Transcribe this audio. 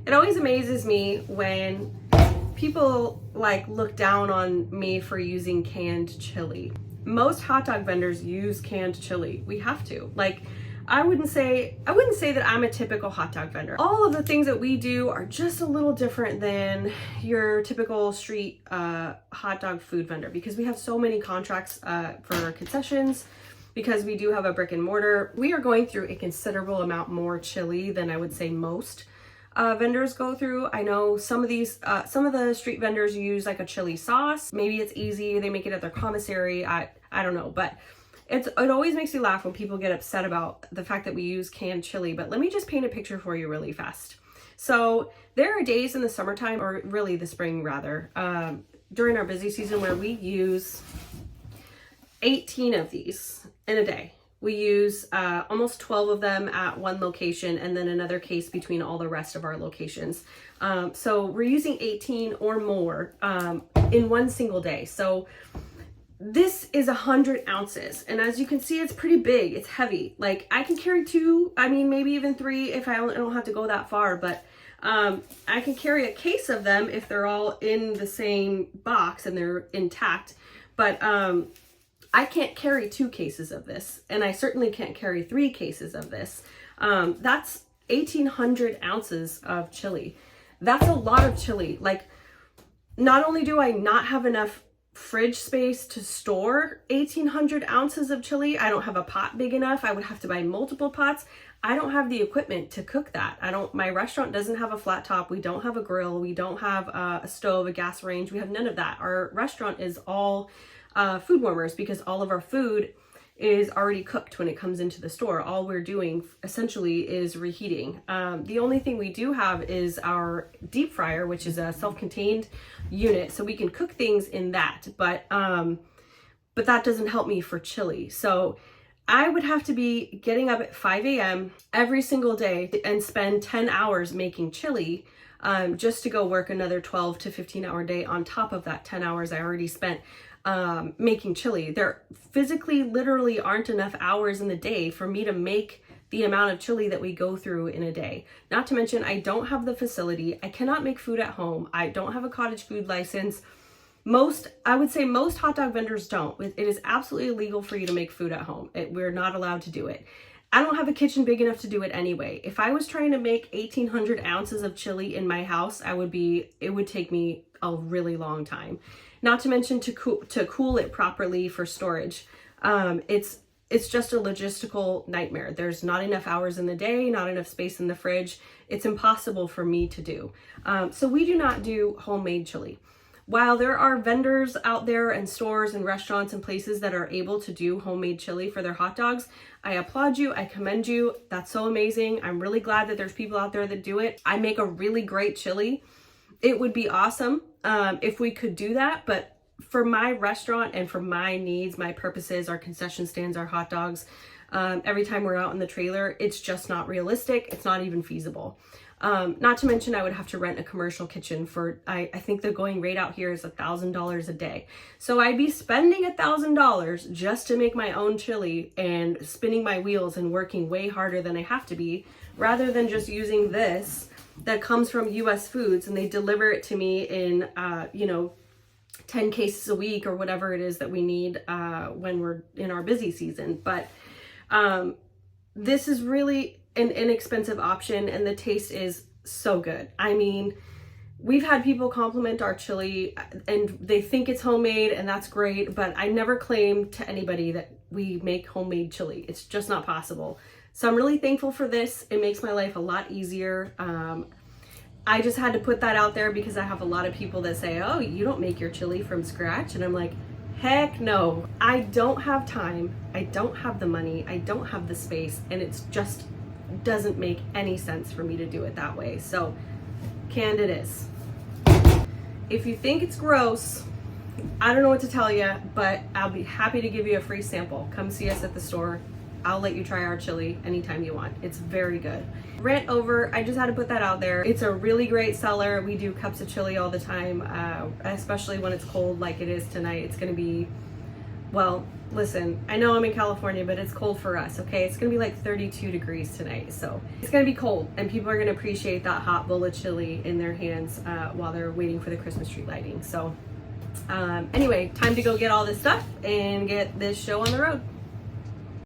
It always amazes me when people like look down on me for using canned chili. Most hot dog vendors use canned chili. We have to. Like, I wouldn't say that I'm a typical hot dog vendor. All of the things that we do are just a little different than your typical street hot dog food vendor, because we have so many contracts for concessions, because we do have a brick and mortar. We are going through a considerable amount more chili than I would say most vendors go through. I know some of the street vendors use like a chili sauce. Maybe it's easy, they make it at their commissary. I don't know, but it always makes me laugh when people get upset about the fact that we use canned chili. But let me just paint a picture for you really fast. So there are days in the summertime, or really the spring rather, during our busy season, where we use 18 of these in a day. We use almost 12 of them at one location, and then another case between all the rest of our locations. So we're using 18 or more in one single day. So this is 100 ounces. And as you can see, it's pretty big. It's heavy. Like, I can carry 2, I mean, maybe even 3 if I don't have to go that far. But I can carry a case of them if they're all in the same box and they're intact. But I can't carry 2 cases of this, and I certainly can't carry 3 cases of this. That's 1,800 ounces of chili. That's a lot of chili. Like, not only do I not have enough fridge space to store 1,800 ounces of chili, I don't have a pot big enough. I would have to buy multiple pots. I don't have the equipment to cook that. My restaurant doesn't have a flat top. We don't have a grill. We don't have a stove, a gas range. We have none of that. Our restaurant is all food warmers, because all of our food is already cooked when it comes into the store. All we're doing essentially is reheating. The only thing we do have is our deep fryer, which is a self-contained unit, so we can cook things in that. But that doesn't help me for chili. So I would have to be getting up at 5 a.m. every single day and spend 10 hours making chili, just to go work another 12 to 15 hour day on top of that 10 hours I already spent making chili. There physically, literally aren't enough hours in the day for me to make the amount of chili that we go through in a day. Not to mention, I don't have the facility. I cannot make food at home. I don't have a cottage food license. I would say most hot dog vendors don't. It is absolutely illegal for you to make food at home. We're not allowed to do it. I don't have a kitchen big enough to do it anyway. If I was trying to make 1,800 ounces of chili in my house, it would take me a really long time. Not to mention to cool it properly for storage. It's just a logistical nightmare. There's not enough hours in the day, not enough space in the fridge. It's impossible for me to do. So we do not do homemade chili. While there are vendors out there and stores and restaurants and places that are able to do homemade chili for their hot dogs, I applaud you. I commend you. That's so amazing. I'm really glad that there's people out there that do it. I make a really great chili. It would be awesome if we could do that, but for my restaurant and for my needs, my purposes, our concession stands, our hot dogs, every time we're out in the trailer, it's just not realistic. It's not even feasible. Not to mention, I would have to rent a commercial kitchen for, I think the going rate out here is $1,000 a day. So I'd be spending $1,000 just to make my own chili and spinning my wheels and working way harder than I have to be, rather than just using this that comes from US Foods, and they deliver it to me in, 10 cases a week or whatever it is that we need when we're in our busy season. But this is really an inexpensive option, and the taste is so good. I mean, we've had people compliment our chili and they think it's homemade, and that's great, but I never claim to anybody that we make homemade chili. It's just not possible. So I'm really thankful for this. It makes my life a lot easier. I just had to put that out there because I have a lot of people that say, oh, you don't make your chili from scratch. And I'm like, heck no. I don't have time. I don't have the money. I don't have the space. And it's just doesn't make any sense for me to do it that way. So canned it is. If you think it's gross, I don't know what to tell you, but I'll be happy to give you a free sample. Come see us at the store. I'll let you try our chili anytime you want. It's very good. Rant over, I just had to put that out there. It's a really great seller. We do cups of chili all the time, especially when it's cold like it is tonight. It's gonna be well, listen, I know I'm in California, but it's cold for us, okay? It's gonna be like 32 degrees tonight, so it's gonna be cold, and people are gonna appreciate that hot bowl of chili in their hands while they're waiting for the Christmas tree lighting. So anyway, time to go get all this stuff and get this show on the road.